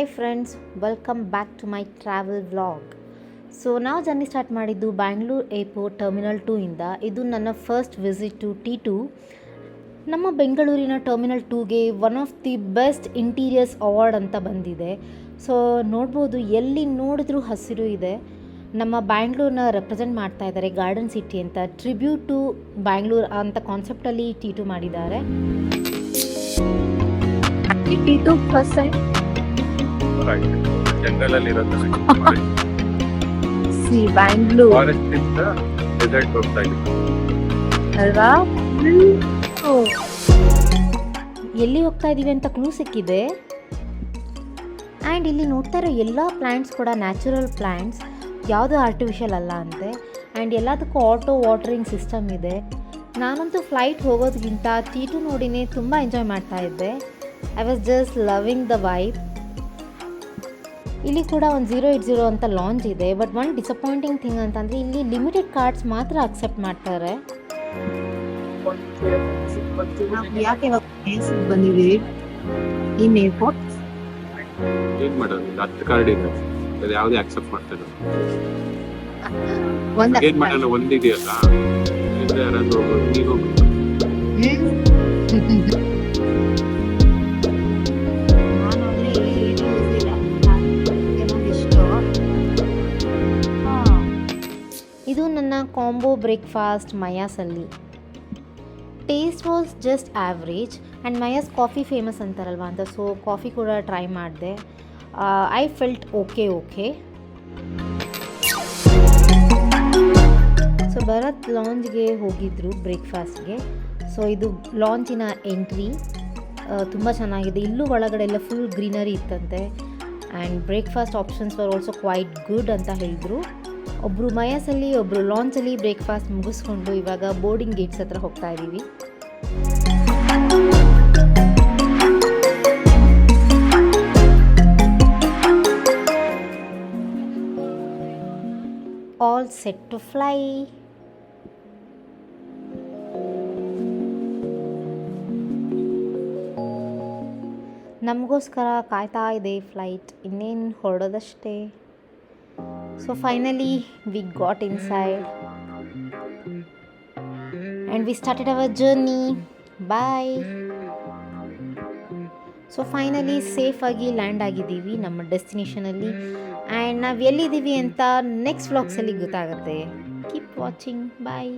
Hi friends, welcome back to my travel vlog. So ನಾವು journey start ಮಾಡಿದ್ದು Bangalore airport terminal 2 ಇಂದ. ಇದು ನನ್ನ ಫಸ್ಟ್ ವಿಸಿಟ್ ಟು T2. ನಮ್ಮ ಬೆಂಗಳೂರಿನ ಟರ್ಮಿನಲ್ 2ಗೆ one of the best interiors award ಅಂತ ಬಂದಿದೆ. ಸೊ ನೋಡ್ಬೋದು, ಎಲ್ಲಿ ನೋಡಿದ್ರೂ ಹಸಿರು ಇದೆ. ನಮ್ಮ ಬ್ಯಾಂಗ್ಳೂರ್ನ ರೆಪ್ರೆಸೆಂಟ್ ಮಾಡ್ತಾ ಇದ್ದಾರೆ ಗಾರ್ಡನ್ ಸಿಟಿ ಅಂತ. ಟ್ರಿಬ್ಯೂಟ್ ಟು ಬ್ಯಾಂಗ್ಳೂರ್ ಅಂತ ಕಾನ್ಸೆಪ್ಟಲ್ಲಿ T2 ಮಾಡಿದ್ದಾರೆ. T2 ಫಸ್ಟ್ ಟೈಮ್ ಜಂಗಲಲ್ಲಿ ಇರೋದು ಸಿ ಬ್ಯಾಂಗ್ಳೂರ್ ಫಾರೆಸ್ಟ್ ಇಂದ ಡೆಸರ್ಟ್ ಹೋಗ್ತಾ ಇದ್ದೀವಿ ಅಲ್ವಾ? ಎಲ್ಲಿ ಹೋಗ್ತಾ ಇದ್ದೀವಿ ಅಂತ ಕ್ಲೂ ಸಿಕ್ಕಿದೆ. ಆ್ಯಂಡ್ ಇಲ್ಲಿ ನೋಡ್ತಾ ಇರೋ ಎಲ್ಲ ಪ್ಲ್ಯಾಂಟ್ಸ್ ಕೂಡ ನ್ಯಾಚುರಲ್ ಪ್ಲ್ಯಾಂಟ್ಸ್, ಯಾವುದು ಆರ್ಟಿಫಿಷಿಯಲ್ ಅಲ್ಲ ಅಂತೆ. ಆ್ಯಂಡ್ ಎಲ್ಲದಕ್ಕೂ ಆಟೋ ವಾಟರಿಂಗ್ ಸಿಸ್ಟಮ್ ಇದೆ. ನಾನಂತೂ ಫ್ಲೈಟ್ ಹೋಗೋದಕ್ಕಿಂತ T2 ನೋಡಿನೇ ತುಂಬ ಎಂಜಾಯ್ ಮಾಡ್ತಾ ಇದ್ದೆ. I was just loving the vibe. ಇಲ್ಲಿ ಕೂಡ ಒಂದು 080 ಅಂತ ಲಾಂಚ್ ಇದೆ. ಬಟ್ ಒನ್ ಡಿಸಪಾಯಿಂಟಿಂಗ್ ಥಿಂಗ್ ಅಂತಂದರೆ ಇಲ್ಲಿ ಲಿಮಿಟೆಡ್ ಕಾರ್ಡ್ಸ್ ಮಾತ್ರ ಅಕ್ಸೆಪ್ಟ್ ಮಾಡ್ತಾರೆ. ಯಾಕೆ ಬಂದಿದ್ದೀವಿ ಇನ್ ಏರ್ಪೋರ್ಟ್? ಏನ್ ಮಾಡೋದು, 10 ಕಾರ್ಡ್ ಇದೆ, ಅದು ಯಾವುದೇ ಅಕ್ಸೆಪ್ಟ್ ಮಾಡ್ತಾರೆ. ಏನ್ ಮಾಡಲ್ಲ, ಒಂದಿದೆಯಲ್ಲ, ಇದ್ರೆ ಯಾರಾದ್ರೂ ಹೋಗೋದು, ನೀವು ಹೋಗ್ಬೇಕು. ಇದು ನನ್ನ ಕಾಂಬೋ ಬ್ರೇಕ್ಫಾಸ್ಟ್ ಮಯಾಸಲ್ಲಿ. Taste was just average. And Mayyas coffee famous ಅಂತಾರಲ್ವ ಅಂತ, ಸೊ ಕಾಫಿ ಕೂಡ ಟ್ರೈ ಮಾಡಿದೆ. I felt okay. So Bharat ಲಾಂಜ್ಗೆ ಹೋಗಿದ್ರು ಬ್ರೇಕ್ಫಾಸ್ಟ್ಗೆ. ಸೊ ಇದು ಲಾಂಚಿನ ಎಂಟ್ರಿ. ತುಂಬ ಚೆನ್ನಾಗಿದೆ. ಇಲ್ಲೂ ಒಳಗಡೆ ಎಲ್ಲ ಫುಲ್ ಗ್ರೀನರಿ ಇತ್ತಂತೆ. And breakfast options were also quite good ಅಂತ ಹೇಳಿದರು. ಒಬ್ಬರು ಮಯಾಸಲ್ಲಿ, ಒಬ್ಬರು ಲಾಂಚಲ್ಲಿ ಬ್ರೇಕ್ಫಾಸ್ಟ್ ಮುಗಿಸ್ಕೊಂಡು ಇವಾಗ ಬೋರ್ಡಿಂಗ್ ಗೇಟ್ಸ್ ಹತ್ರ ಹೋಗ್ತಾ ಇದ್ದೀವಿ. All set to fly. ನಮಗೋಸ್ಕರ ಕಾಯ್ತಾ ಇದೆ ಫ್ಲೈಟ್. ಇನ್ನೇನು ಹೊರಡೋದಷ್ಟೇ. So finally we got inside and we started our journey. Bye. So finally safe ಆಗಿ ಲ್ಯಾಂಡ್ ಆಗಿದ್ದೀವಿ ನಮ್ಮ ಡೆಸ್ಟಿನೇಷನಲ್ಲಿ. ಆ್ಯಂಡ್ ನಾವು ಎಲ್ಲಿದ್ದೀವಿ ಅಂತ ನೆಕ್ಸ್ಟ್ ವ್ಲಾಗ್ಸಲ್ಲಿ ಗೊತ್ತಾಗುತ್ತೆ. Keep watching. ಬಾಯ್.